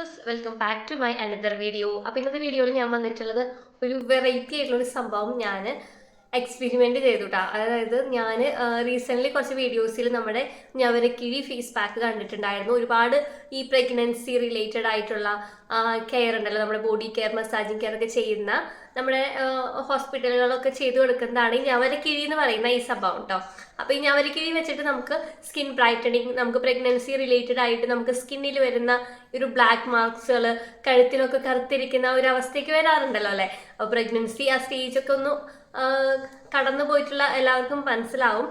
Viewers welcome back to my another video. അപ്പോൾ ഇന്നത്തെ വീഡിയോയിൽ ഞാൻ വന്നിട്ടുള്ളത് ഒരു വെറൈറ്റി ആയിട്ടുള്ള ഒരു സംഭവം ഞാൻ എക്സ്പെരിമെന്റ് ചെയ്തുട്ടാ. അതായത് ഞാൻ റീസെൻ്റ്ലി കുറച്ച് വീഡിയോസിൽ നമ്മുടെ ഞവരക്കിഴി ഫേസ് പാക്ക് കണ്ടിട്ടുണ്ടായിരുന്നു. ഒരുപാട് ഈ പ്രഗ്നൻസി റിലേറ്റഡ് ആയിട്ടുള്ള കെയർ ഉണ്ടല്ലോ, നമ്മുടെ ബോഡി കെയർ, മസാജിങ് കെയർ ഒക്കെ ചെയ്യുന്ന നമ്മുടെ ഹോസ്പിറ്റലുകളൊക്കെ ചെയ്തു കൊടുക്കുന്നതാണ് ഈ ഞവരക്കിഴി എന്ന് പറയുന്ന ഈ സംഭവം കേട്ടോ. അപ്പോൾ ഈ ഞവരക്കിഴി വെച്ചിട്ട് നമുക്ക് സ്കിൻ ബ്രൈറ്റനിങ്, നമുക്ക് പ്രഗ്നൻസി റിലേറ്റഡ് ആയിട്ട് നമുക്ക് സ്കിന്നിൽ വരുന്ന ഒരു ബ്ലാക്ക് മാർക്സുകൾ, കഴുത്തിനൊക്കെ കറുത്തിരിക്കുന്ന ഒരു അവസ്ഥയ്ക്ക് വരാറുണ്ടല്ലോ അല്ലേ. അപ്പോൾ പ്രഗ്നൻസി ആ സ്റ്റേജൊക്കെ ഒന്ന് കടന്നു പോയിട്ടുള്ള എല്ലാവർക്കും മനസ്സിലാവും.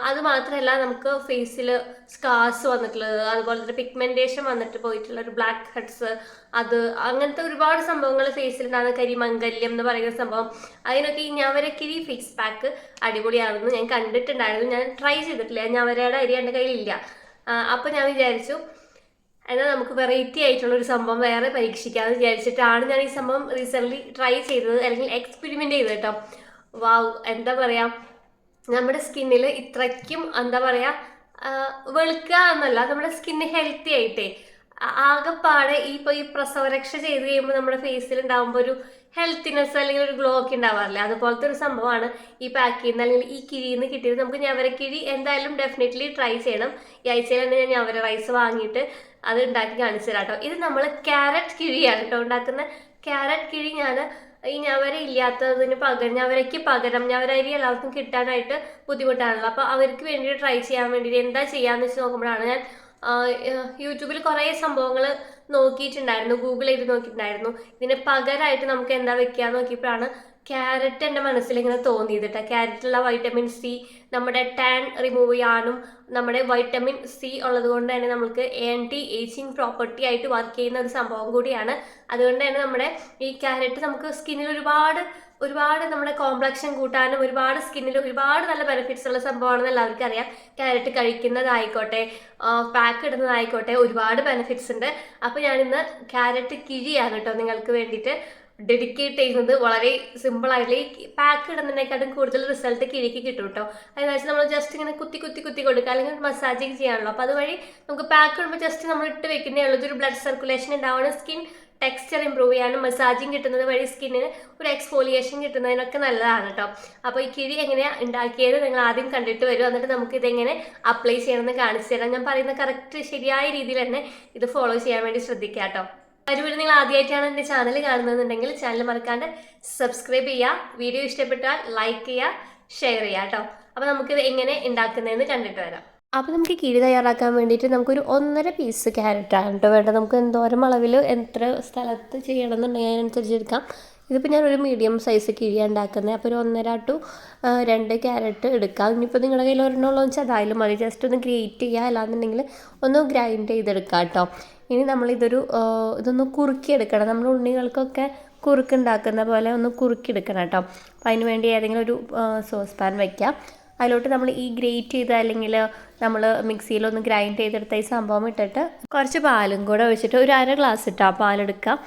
അത് മാത്രമല്ല, നമുക്ക് ഫേസിൽ സ്കാർസ് വന്നിട്ടുള്ളത്, അതുപോലെ തന്നെ പിഗ്മെന്റേഷൻ വന്നിട്ട് പോയിട്ടുള്ള ഒരു ബ്ലാക്ക് ഹെഡ്സ്, അത് അങ്ങനത്തെ ഒരുപാട് സംഭവങ്ങൾ ഫേസിലുണ്ടാകുന്ന കരിമംഗല്യം എന്ന് പറയുന്ന സംഭവം, അതിനൊക്കെ ഈ ഞവരക്കിഴി ഫേസ് പാക്ക് അടിപൊളിയാണെന്ന് ഞാൻ കണ്ടിട്ടുണ്ടായിരുന്നു. ഞാൻ ട്രൈ ചെയ്തിട്ടില്ല, ഞവരയുടെ അരി എൻ്റെ കയ്യിലില്ല. അപ്പോൾ ഞാൻ വിചാരിച്ചു എന്നാൽ നമുക്ക് വെറൈറ്റി ആയിട്ടുള്ള ഒരു സംഭവം വേറെ പരീക്ഷിക്കാമെന്ന് വിചാരിച്ചിട്ടാണ് ഞാൻ ഈ സംഭവം റീസെൻ്റ്ലി ട്രൈ ചെയ്തത്, അല്ലെങ്കിൽ എക്സ്പെരിമെൻ്റ് ചെയ്തത് കേട്ടോ. വാവ്, എന്താ പറയുക, നമ്മുടെ സ്കിന്നിൽ ഇത്രയ്ക്കും എന്താ പറയുക വെളുക്കുക എന്നല്ല, നമ്മുടെ സ്കിന്ന് ഹെൽത്തി ആയിട്ടേ ആകെപ്പാടെ ഈ പ്രസവരക്ഷ ചെയ്ത് കഴിയുമ്പോൾ നമ്മുടെ ഫേസിൽ ഉണ്ടാകുമ്പോൾ ഒരു ഹെൽത്തിനെസ് അല്ലെങ്കിൽ ഒരു ഗ്ലോ ഒക്കെ ഉണ്ടാവാറില്ല, അതുപോലത്തെ ഒരു സംഭവമാണ് ഈ പാക്ക് ചെയ്യുന്ന അല്ലെങ്കിൽ ഈ കിഴിയിൽ നിന്ന് കിട്ടിയത്. നമുക്ക് ഞവരക്കിഴി എന്തായാലും ഡെഫിനറ്റ്ലി ട്രൈ ചെയ്യണം. ഈ ആഴ്ചയിൽ തന്നെ ഞാൻ ഞവര റൈസ് വാങ്ങിയിട്ട് അത് ഉണ്ടാക്കി കാണിച്ചു തരാം കേട്ടോ. ഇത് നമ്മൾ ക്യാരറ്റ് കിഴിയാണ് കേട്ടോ ഉണ്ടാക്കുന്ന. ക്യാരറ്റ് കിഴി ഞാൻ ഈ ഞവര ഇല്ലാത്തതിന് പകരം, ഞവരയ്ക്ക് പകരം, ഞവരരി എല്ലാവർക്കും കിട്ടാനായിട്ട് ബുദ്ധിമുട്ടാണല്ലോ. അപ്പോൾ അവർക്ക് വേണ്ടി ട്രൈ ചെയ്യാൻ വേണ്ടിയിട്ട് എന്താ ചെയ്യാന്ന് വെച്ച് നോക്കുമ്പോഴാണ് ഞാൻ യൂട്യൂബിൽ കുറേ സംഭവങ്ങൾ നോക്കിയിട്ടുണ്ടായിരുന്നു, ഗൂഗിൾ ചെയ്ത് നോക്കിയിട്ടുണ്ടായിരുന്നു. ഇതിന് പകരമായിട്ട് നമുക്ക് എന്താ വെക്കാന്ന് നോക്കിയപ്പോഴാണ് ക്യാരറ്റ് എൻ്റെ മനസ്സിലിങ്ങനെ തോന്നിയത് കേട്ടോ. ക്യാരറ്റിലുള്ള വൈറ്റമിൻ സി നമ്മുടെ ടാൻ റിമൂവ് ചെയ്യാനും നമ്മുടെ വൈറ്റമിൻ സി ഉള്ളത് കൊണ്ട് തന്നെ നമുക്ക് ആൻറ്റി ഏജിങ് പ്രോപ്പർട്ടി ആയിട്ട് വർക്ക് ചെയ്യുന്ന ഒരു സംഭവം കൂടിയാണ്. അതുകൊണ്ട് തന്നെ നമ്മുടെ ഈ ക്യാരറ്റ് നമുക്ക് സ്കിന്നിൽ ഒരുപാട് നമ്മുടെ കോംപ്ലക്ഷൻ കൂട്ടാനും ഒരുപാട് സ്കിന്നിൽ ഒരുപാട് നല്ല ബെനിഫിറ്റ്സ് ഉള്ള സംഭവമാണെന്ന് എല്ലാവർക്കും അറിയാം. ക്യാരറ്റ് കഴിക്കുന്നതായിക്കോട്ടെ, പാക്ക് ഇടുന്നതായിക്കോട്ടെ, ഒരുപാട് ബെനിഫിറ്റ്സ് ഉണ്ട്. അപ്പോൾ ഞാനിന്ന് ക്യാരറ്റ് കിഴിയാണ് കേട്ടോ നിങ്ങൾക്ക് വേണ്ടിയിട്ട് ഡെഡിക്കേറ്റ് ചെയ്യുന്നത്. വളരെ സിമ്പിളായിട്ടുള്ള ഈ പാക്ക് ഇടുന്നതിനേക്കാളും കൂടുതൽ റിസൾട്ട് കിഴിക്ക് കിട്ടും കേട്ടോ. അതെന്ന് വെച്ചാൽ നമ്മൾ ജസ്റ്റ് ഇങ്ങനെ കുത്തി കൊടുക്കുക, അല്ലെങ്കിൽ മസാജിങ് ചെയ്യാണല്ലോ. അപ്പോൾ അതുവഴി നമുക്ക് പാക്ക് ഇടുമ്പോൾ ജസ്റ്റ് നമ്മൾ ഇട്ട് വെക്കുന്നേ ഉള്ളൂ. ഒരു ബ്ലഡ് സർക്കുലേഷൻ ഉണ്ടാവുകയാണ്, സ്കിൻ ടെക്സ്ചർ ഇമ്പ്രൂവ് ചെയ്യാനും മസാജിങ് കിട്ടുന്നത് വഴി സ്കിന്നിന് ഒരു എക്സ്ഫോലിയേഷൻ കിട്ടുന്നതിനൊക്കെ നല്ലതാണ് കേട്ടോ. അപ്പോൾ ഈ കിഴി എങ്ങനെയാണ് ഉണ്ടാക്കിയത് നിങ്ങൾ ആദ്യം കണ്ടിട്ട് വരും, എന്നിട്ട് നമുക്ക് ഇതെങ്ങനെ അപ്ലൈ ചെയ്യണമെന്ന് കാണിച്ചു തരാം. ഞാൻ പറയുന്ന കറക്റ്റ് ശരിയായ രീതിയിൽ തന്നെ ഇത് ഫോളോ ചെയ്യാൻ വേണ്ടി ശ്രദ്ധിക്കുക കേട്ടോ. അതുപോലെ നിങ്ങൾ ആദ്യമായിട്ടാണ് എൻ്റെ ചാനൽ കാണുന്നതെന്നുണ്ടെങ്കിൽ ചാനൽ മറക്കാണ്ട് സബ്സ്ക്രൈബ് ചെയ്യുക, വീഡിയോ ഇഷ്ടപ്പെട്ടാൽ ലൈക്ക് ചെയ്യുക, ഷെയർ ചെയ്യുക കേട്ടോ. അപ്പോൾ നമുക്കിത് എങ്ങനെ ഉണ്ടാക്കുന്നതെന്ന് കണ്ടിട്ട് വരാം. അപ്പോൾ നമുക്ക് കിഴി തയ്യാറാക്കാൻ വേണ്ടിയിട്ട് നമുക്കൊരു 1.5 പീസ് ക്യാരറ്റാണ് കേട്ടോ വേണ്ടത്. നമുക്ക് എന്തോരം അളവിൽ എത്ര സ്ഥലത്ത് ചെയ്യണമെന്നുണ്ടെങ്കിൽ അതിനനുസരിച്ച് എടുക്കാം. ഇതിപ്പോൾ ഞാനൊരു മീഡിയം സൈസ് കിഴിയാണ് ഉണ്ടാക്കുന്നത്. അപ്പോൾ ഒരു 1.5 to 2 ക്യാരറ്റ് എടുക്കാം. ഇനിയിപ്പോൾ നിങ്ങളുടെ കയ്യിൽ ഒരെണ്ണമുള്ളൂ എന്ന് വെച്ചാൽ അതായാലും മതി. ജസ്റ്റ് ഒന്ന് ഗ്രേറ്റ് ചെയ്യുക, അല്ലാന്നുണ്ടെങ്കിൽ ഒന്ന് ഗ്രൈൻഡ് ചെയ്തെടുക്കാം കേട്ടോ. ഇനി ഇതൊന്ന് കുറുക്കിയെടുക്കണം. നമ്മൾ ഉണ്ണികൾക്കൊക്കെ കുറുക്കുണ്ടാക്കുന്ന പോലെ ഒന്ന് കുറുക്കിയെടുക്കണം കേട്ടോ. അപ്പോൾ അതിന് വേണ്ടി ഏതെങ്കിലും ഒരു സോസ് പാൻ വയ്ക്കാം. അതിലോട്ട് നമ്മൾ ഈ ഗ്രേറ്റ് ചെയ്ത അല്ലെങ്കിൽ നമ്മൾ മിക്സിയിലൊന്ന് ഗ്രൈൻഡ് ചെയ്തെടുത്ത ഈ സംഭവം ഇട്ടിട്ട് കുറച്ച് പാലും കൂടെ ഒഴിച്ചിട്ട് ഒരു 1/2 ഗ്ലാസ് ഇട്ടാൽ പാലെടുക്കാം.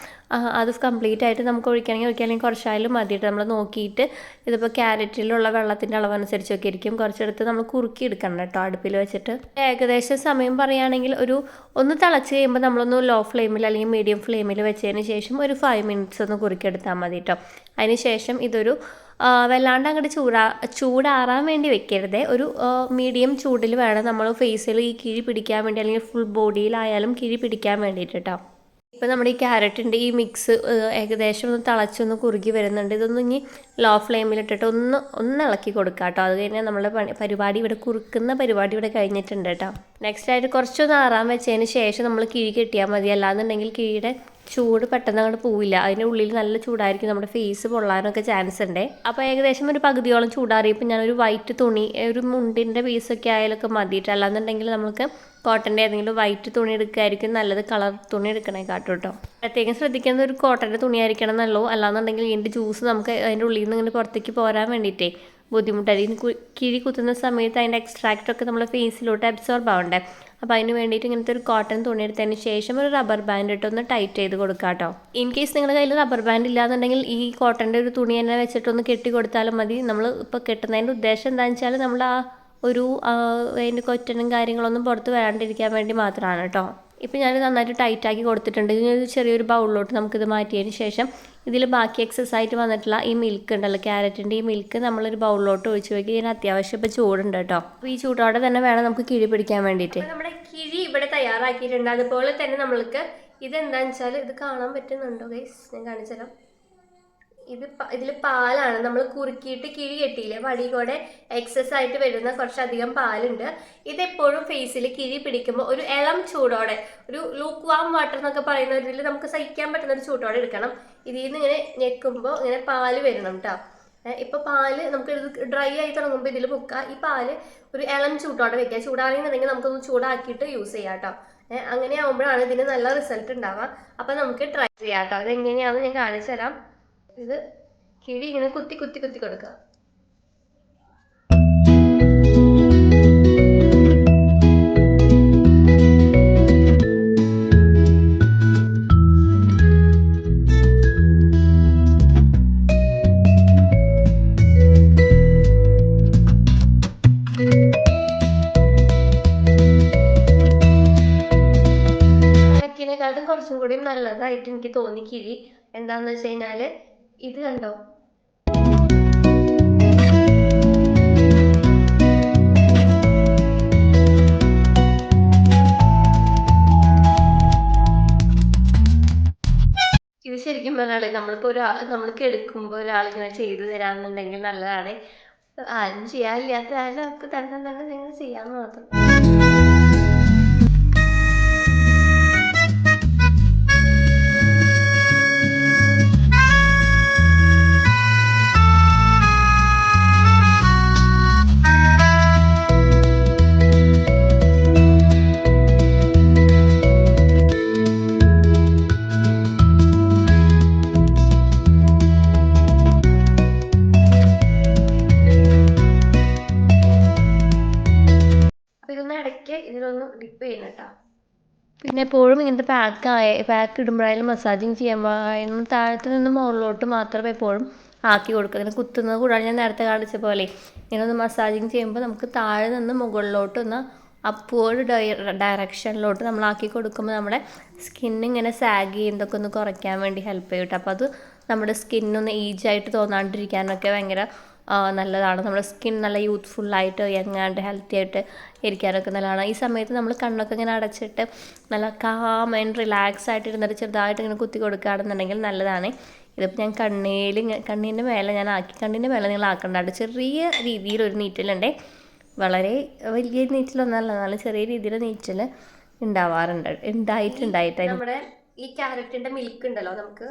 അത് കംപ്ലീറ്റ് ആയിട്ട് നമുക്ക് ഒഴിക്കുകയാണെങ്കിൽ കുറച്ചായാലും മതിയിട്ട് നമ്മൾ നോക്കിയിട്ട്, ഇതിപ്പോൾ ക്യാരറ്റിലുള്ള വെള്ളത്തിൻ്റെ അളവനുസരിച്ചൊക്കെ ഇരിക്കും. കുറച്ചെടുത്ത് നമ്മൾ കുറുക്കി എടുക്കണം കേട്ടോ അടുപ്പിൽ വെച്ചിട്ട്. ഏകദേശം സമയം പറയുകയാണെങ്കിൽ ഒന്ന് തിളച്ച് കഴിയുമ്പോൾ നമ്മളൊന്ന് ലോ ഫ്ലെയിമിൽ അല്ലെങ്കിൽ മീഡിയം ഫ്ലെയിമിൽ വെച്ചതിന് ശേഷം ഒരു 5 മിനിറ്റ്സ് ഒന്ന് കുറുക്കിയെടുത്താൽ മതി കേട്ടോ. അതിന് ശേഷം ഇതൊരു വല്ലാണ്ട് അങ്ങോട്ട് ചൂടാറാൻ വേണ്ടി വെക്കരുതേ. ഒരു മീഡിയം ചൂടിൽ വേണം നമ്മൾ ഫേസിൽ ഈ കിഴി പിടിക്കാൻ വേണ്ടി, അല്ലെങ്കിൽ ഫുൾ ബോഡിയിലായാലും കിഴി പിടിക്കാൻ വേണ്ടിയിട്ട് കേട്ടോ. ഇപ്പോൾ നമ്മുടെ ഈ ക്യാരറ്റിൻ്റെ ഈ മിക്സ് ഏകദേശം ഒന്ന് തിളച്ചൊന്ന് കുറുകി വരുന്നുണ്ട്. ഇതൊന്നും ഇനി ലോ ഫ്ലെയിമിലിട്ടിട്ട് ഒന്ന് ഇളക്കി കൊടുക്കുക കേട്ടോ. അത് കഴിഞ്ഞാൽ നമ്മളെ പരിപാടി കുറുക്കുന്ന പരിപാടി ഇവിടെ കഴിഞ്ഞിട്ടുണ്ട് കേട്ടോ. നെക്സ്റ്റ് ആയിട്ട് കുറച്ചൊന്ന് ആറാൻ വെച്ചതിന് ശേഷം നമ്മൾ കിഴി കെട്ടിയാൽ മതി. അല്ലാന്നുണ്ടെങ്കിൽ കിഴിയുടെ ചൂട് പെട്ടെന്ന് അങ്ങോട്ട് പോവില്ല. അതിൻ്റെ ഉള്ളിൽ നല്ല ചൂടായിരിക്കും, നമ്മുടെ ഫേസ് പൊള്ളാനൊക്കെ ചാൻസ് ഉണ്ട്. അപ്പോൾ ഏകദേശം ഒരു പകുതിയോളം ചൂടാറിയപ്പോൾ ഞാനൊരു വൈറ്റ് തുണി, ഒരു മുണ്ടിൻ്റെ പീസൊക്കെ ആയാലൊക്കെ മതിയിട്ട്, അല്ലാന്നുണ്ടെങ്കിൽ നമുക്ക് കോട്ടൻ്റെ ഏതെങ്കിലും വൈറ്റ് തുണി എടുക്കുകയായിരിക്കും നല്ലത്. കളർ തുണി എടുക്കണേ കാട്ടും കേട്ടോ. പ്രത്യേകം ശ്രദ്ധിക്കുന്നത് ഒരു കോട്ടൻ്റെ തുണി ആയിരിക്കണം എന്നല്ലോ, അല്ലാന്നുണ്ടെങ്കിൽ ഇതിൻ്റെ ജ്യൂസ് നമുക്ക് അതിൻ്റെ ഉള്ളിൽ നിന്ന് ഇങ്ങനെ പുറത്തേക്ക് പോരാൻ വേണ്ടിയിട്ടേ ബുദ്ധിമുട്ടായിരിക്കും. കിഴി കുത്തുന്ന സമയത്ത് അതിൻ്റെ എക്സ്ട്രാക്റ്റൊക്കെ നമ്മുടെ ഫേസിലോട്ട് അബ്സോർബ് ആവണ്ടേ. അപ്പോൾ അതിന് വേണ്ടിയിട്ട് ഇങ്ങനത്തെ ഒരു കോട്ടൺ തുണി എടുത്തതിന് ശേഷം ഒരു റബ്ബർ ബാൻഡ് ഇട്ടൊന്ന് ടൈറ്റ് ചെയ്ത് കൊടുക്കുക കേട്ടോ. ഇൻ കേസ് നിങ്ങളുടെ കയ്യിൽ റബ്ബർ ബാൻഡ് ഇല്ലാന്നുണ്ടെങ്കിൽ ഈ കോട്ടൻ്റെ ഒരു തുണി തന്നെ വെച്ചിട്ടൊന്ന് കെട്ടി കൊടുത്താലും മതി. നമ്മൾ ഇപ്പോൾ കെട്ടുന്നതിൻ്റെ ഉദ്ദേശം എന്താണെന്ന് വെച്ചാൽ നമ്മൾ അതിൻ്റെ കൊറ്റനും കാര്യങ്ങളൊന്നും പുറത്ത് വരാണ്ടിരിക്കാൻ വേണ്ടി മാത്രമാണ് കേട്ടോ. ഇപ്പോൾ ഞാൻ നന്നായിട്ട് ടൈറ്റാക്കി കൊടുത്തിട്ടുണ്ട്. ഇതിനൊരു ചെറിയൊരു ബൗളിലോട്ട് നമുക്കിത് മാറ്റിയതിന് ശേഷം ഇതിൽ ബാക്കി എക്സസ് ആയിട്ട് വന്നിട്ടുള്ള ഈ മിൽക്ക് ഉണ്ടല്ലോ, ക്യാരറ്റിൻ്റെ ഈ മിൽക്ക് നമ്മളൊരു ബൗളിലോട്ട് ഒഴിച്ച് വയ്ക്കുക. ഇതിന് അത്യാവശ്യം ഇപ്പോൾ ചൂടുണ്ട് കേട്ടോ. അപ്പോൾ ഈ ചൂടോടെ തന്നെ വേണം നമുക്ക് കിഴി പിടിക്കാൻ വേണ്ടിയിട്ട്. നമ്മുടെ കിഴി ഇവിടെ തയ്യാറാക്കിയിട്ടുണ്ട്. അതുപോലെ തന്നെ നമ്മൾക്ക് ഇതെന്താണെന്ന് വെച്ചാൽ, ഇത് കാണാൻ പറ്റുന്നുണ്ടോ ഗൈസ്? ഞാൻ കാണിച്ചുതരാം. ഇതിൽ പാലാണ് നമ്മൾ കുറുക്കിയിട്ട് കിഴി കെട്ടിയില്ലേ, വടി കൂടെ എക്സസ് ആയിട്ട് വരുന്ന കുറച്ചധികം പാലുണ്ട്. ഇതെപ്പോഴും ഫേസിൽ കിഴി പിടിക്കുമ്പോൾ ഒരു ഇളം ചൂടോടെ, ഒരു ലൂക്ക് വാം വാട്ടർ എന്നൊക്കെ പറയുന്ന ഒരു ഇതിൽ നമുക്ക് സഹിക്കാൻ പറ്റുന്ന ഒരു ചൂടോടെ എടുക്കണം. ഇതിൽ നിന്ന് ഇങ്ങനെ ഞെക്കുമ്പോൾ ഇങ്ങനെ പാല് വരണം കേട്ടോ. ഇപ്പോൾ പാല് നമുക്ക് ഡ്രൈ ആയി തുടങ്ങുമ്പോൾ ഇതിൽ മുക്കുക. ഈ പാല് ഒരു ഇളം ചൂടോടെ വെക്കുക. ചൂടാണെന്നുണ്ടെങ്കിൽ നമുക്കൊന്ന് ചൂടാക്കിയിട്ട് യൂസ് ചെയ്യാം കേട്ടോ. അങ്ങനെ ആകുമ്പോഴാണ് ഇതിന് നല്ല റിസൾട്ട് ഉണ്ടാവുക. അപ്പം നമുക്ക് ട്രൈ ചെയ്യാം കേട്ടോ. അതെങ്ങനെയാണെന്ന് ഞാൻ കാണിച്ചു തരാം. ഇത് കിഴി ഇങ്ങനെ കുത്തി കുത്തി കുത്തി കൊടുക്കുക. ിനെക്കാട്ടും കുറച്ചും കൂടി നല്ലതായിട്ട് എനിക്ക് തോന്നി കിഴി. എന്താണെന്ന് വെച്ച് കഴിഞ്ഞാൽ ഇത് കണ്ടോ, ഇത് ശരിക്കും പറഞ്ഞാൽ നമ്മളിപ്പോൾ നമ്മൾക്ക് എടുക്കുമ്പോൾ ഒരാളിങ്ങനെ ചെയ്തു തരാമെന്നുണ്ടെങ്കിൽ നല്ലതാണ്. ആരും ചെയ്യാനില്ലാത്തതാണ് നമുക്ക് തന്നെ നിങ്ങൾ ചെയ്യാമെന്ന് മാത്രം. ഇതിലൊന്ന് ഡിപ്പ് ചെയ്യണം കേട്ടോ. പിന്നെ എപ്പോഴും ഇങ്ങനത്തെ പാക്ക് ഇടുമ്പോഴായാലും മസാജിങ് ചെയ്യുമ്പോൾ താഴത്ത് നിന്ന് മുകളിലോട്ട് മാത്രമേ എപ്പോഴും ആക്കി കൊടുക്കുക. ഇങ്ങനെ കുത്തുന്നത് കൂടാതെ ഞാൻ നേരത്തെ കാണിച്ച പോലെ ഇങ്ങനെ ഒന്ന് മസാജിങ് ചെയ്യുമ്പോൾ നമുക്ക് താഴെ നിന്ന് മുകളിലോട്ട് ഒന്ന് അപ്വേർഡ് ഡയറക്ഷനിലോട്ട് നമ്മൾ ആക്കി കൊടുക്കുമ്പോൾ നമ്മുടെ സ്കിന്നിങ്ങനെ സാഗ് ചെയ്യുന്നതൊക്കെ ഒന്ന് കുറയ്ക്കാൻ വേണ്ടി ഹെൽപ്പ് ചെയ്യും കേട്ടോ. അപ്പോൾ അത് നമ്മുടെ സ്കിന്നൊന്ന് ഈജായിട്ട് തോന്നാണ്ടിരിക്കാനൊക്കെ ഭയങ്കര നല്ലതാണ്. നമ്മുടെ സ്കിൻ നല്ല യൂത്ത്ഫുള്ളായിട്ട് യങ്ങായിട്ട് ഹെൽത്തി ആയിട്ട് ഇരിക്കാനൊക്കെ നല്ലതാണ്. ഈ സമയത്ത് നമ്മൾ കണ്ണൊക്കെ ഇങ്ങനെ അടച്ചിട്ട് നല്ല കാം ആൻഡ് റിലാക്സ് ആയിട്ട് ഇരുന്നിട്ട് ചെറുതായിട്ട് ഇങ്ങനെ കുത്തി കൊടുക്കുകയാണെന്നുണ്ടെങ്കിൽ നല്ലതാണ്. ഇതിപ്പോൾ ഞാൻ കണ്ണീൻ്റെ മേലെ ഞാൻ ആക്കി. കണ്ണിൻ്റെ മേലെ നിങ്ങൾ ആക്കണ്ടായിട്ട് ചെറിയ രീതിയിലൊരു നീറ്റലുണ്ട്. വളരെ വലിയ നീറ്റലൊന്നല്ല, നല്ല ചെറിയ രീതിയിൽ നീറ്റൽ ഉണ്ടായിട്ടുണ്ടായിട്ട് നമ്മുടെ ഈ ക്യാരറ്റിൻ്റെ മിൽക്ക് ഉണ്ടല്ലോ, നമുക്ക്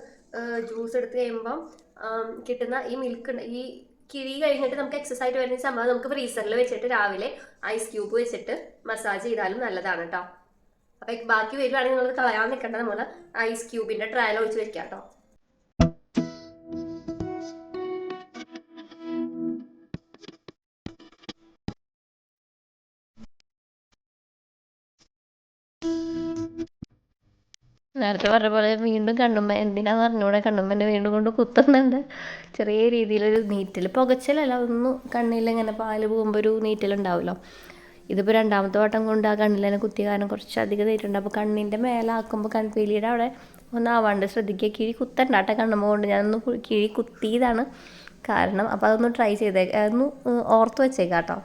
ജ്യൂസ് എടുത്ത് കഴിയുമ്പം കിട്ടുന്ന ഈ മിൽക്ക്, ഈ കിഴി കഴിഞ്ഞിട്ട് നമുക്ക് എക്സസൈസ് ആയിട്ട് വരുന്ന സംഭവം നമുക്ക് ഫ്രീസറിൽ വെച്ചിട്ട് രാവിലെ ഐസ് ക്യൂബ് വെച്ചിട്ട് മസാജ് ചെയ്താലും നല്ലതാണ് കേട്ടോ. അപ്പം ബാക്കി വരുവാണെങ്കിൽ നിങ്ങൾ കളയാൻ നിൽക്കേണ്ട, നമ്മൾ ഐസ് ക്യൂബിൻ്റെ ട്രയൽ ഒഴിച്ച് വെക്കാം കേട്ടോ. നേരത്തെ പറഞ്ഞ പോലെ വീണ്ടും കണ്ണുമ്മ, എന്തിനാന്ന് പറഞ്ഞൂടെ, കണ്ണുമ്മൻ്റെ വീണ്ടും കൊണ്ട് കുത്തുന്നുണ്ട്. ചെറിയ രീതിയിലൊരു നീറ്റൽ, പുകച്ചിലല്ല, ഒന്ന് കണ്ണിലിങ്ങനെ പാല് പോകുമ്പോൾ ഒരു നീറ്റലുണ്ടാവുമല്ലോ. ഇതിപ്പോൾ രണ്ടാമത്തെ വട്ടം കൊണ്ട് ആ കണ്ണിൽ കുത്തിയ കാരണം കുറച്ചധികം നീറ്റുണ്ട്. അപ്പോൾ കണ്ണിൻ്റെ മേലാക്കുമ്പോൾ കൺപീലിയുടെ അവിടെ ഒന്നാവാണ്ട് ശ്രദ്ധിക്കുക. കിഴി കുത്തണ്ടാട്ട കണ്ണുമ്മ കൊണ്ട് ഞാനൊന്ന് കിഴി കുത്തിയതാണ് കാരണം. അപ്പോൾ അതൊന്ന് ട്രൈ ഒന്ന് ഓർത്ത് വെച്ചേക്കാം കേട്ടോ.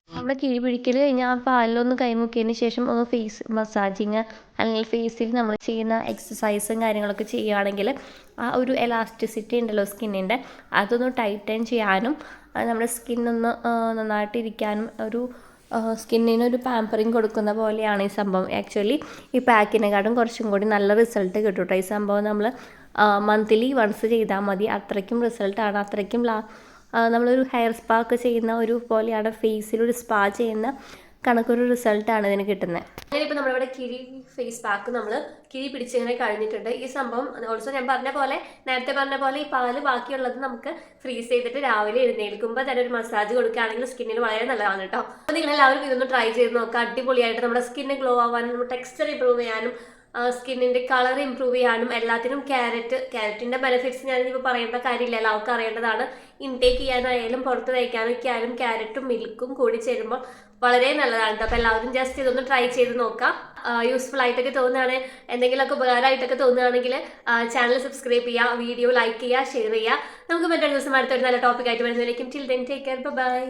നമ്മൾ കിഴി പിടിക്കൽ കഴിഞ്ഞാൽ ആ പാലിലൊന്ന് കൈമുക്കിയതിന് ശേഷം ഒന്ന് ഫേസ് മസാജിങ് അല്ലെങ്കിൽ ഫേസിൽ നമ്മൾ ചെയ്യുന്ന എക്സസൈസും കാര്യങ്ങളൊക്കെ ചെയ്യുകയാണെങ്കിൽ ആ ഒരു എലാസ്റ്റിസിറ്റി ഉണ്ടല്ലോ സ്കിന്നിൻ്റെ, അതൊന്ന് ടൈറ്റൻ ചെയ്യാനും നമ്മുടെ സ്കിന്നൊന്ന് നന്നായിട്ടിരിക്കാനും ഒരു സ്കിന്നിനൊരു പാമ്പറിങ് കൊടുക്കുന്ന പോലെയാണ് ഈ സംഭവം. ആക്ച്വലി ഈ പാക്കിനെക്കാട്ടും കുറച്ചും കൂടി നല്ല റിസൾട്ട് കിട്ടും കേട്ടോ. ഈ സംഭവം നമ്മൾ മന്ത്ലി വൺസ് ചെയ്താൽ മതി. അത്രയ്ക്കും റിസൾട്ടാണ്, അത്രയ്ക്കും നമ്മളൊരു ഹെയർ സ്പാ ഒക്കെ ചെയ്യുന്ന ഒരു പോലെയാണ്, ഫേസിലൊരു സ്പാ ചെയ്യുന്ന കണക്കൊരു റിസൾട്ടാണ് ഇതിന് കിട്ടുന്നത്. അങ്ങനെ ഇപ്പോൾ നമ്മളിവിടെ കിഴി ഫേസ് പാക്ക് നമ്മൾ കിഴി പിടിച്ചിങ്ങനെ കഴിഞ്ഞിട്ടുണ്ട്. ഈ സംഭവം ഓൾസോ ഞാൻ നേരത്തെ പറഞ്ഞ പോലെ ഈ പാല് ബാക്കിയുള്ളത് നമുക്ക് ഫ്രീസ് ചെയ്തിട്ട് രാവിലെ എഴുന്നേൽക്കുമ്പോൾ തന്നെ ഒരു മസാജ് കൊടുക്കുകയാണെങ്കിൽ സ്കിന്നിന് വളരെ നല്ലതാണ് കേട്ടോ. അപ്പോൾ നിങ്ങളെല്ലാവരും ഇതൊന്ന് ട്രൈ ചെയ്ത് നോക്കുക. അടിപൊളിയായിട്ട് നമ്മുടെ സ്കിന്ന് ഗ്ലോ ആവാനും നമ്മുടെ ടെക്സ്ചർ ഇമ്പ്രൂവ് ചെയ്യാനും സ്കിന്നിൻ്റെ കളർ ഇമ്പ്രൂവ് ചെയ്യാനും എല്ലാത്തിനും ക്യാരറ്റിൻ്റെ ബെനിഫിറ്റ്സ് ഞാനിപ്പോൾ പറയേണ്ട കാര്യമില്ല, എല്ലാവർക്കും അറിയേണ്ടതാണ്. ഇൻടേക്ക് ചെയ്യാനായാലും പുറത്ത് തയ്ക്കാനൊക്കെ ആയാലും ക്യാരറ്റും മിൽക്കും കൂടി ചേരുമ്പോൾ വളരെ നല്ലതാണ് കേട്ടോ. അപ്പോൾ എല്ലാവരും ജസ്റ്റ് ഇതൊന്ന് ട്രൈ ചെയ്ത് നോക്കാം. യൂസ്ഫുൾ ആയിട്ടൊക്കെ തോന്നുകയാണെങ്കിൽ, എന്തെങ്കിലുമൊക്കെ ഉപകാരമായിട്ടൊക്കെ തോന്നുകയാണെങ്കിൽ ചാനൽ സബ്സ്ക്രൈബ് ചെയ്യുക, വീഡിയോ ലൈക്ക് ചെയ്യുക, ഷെയർ ചെയ്യുക. നമുക്ക് മറ്റൊരു ദിവസം അടുത്തൊരു നല്ല ടോപ്പിക്കായിട്ട് വരുന്നതിലേക്കും till then take care, by.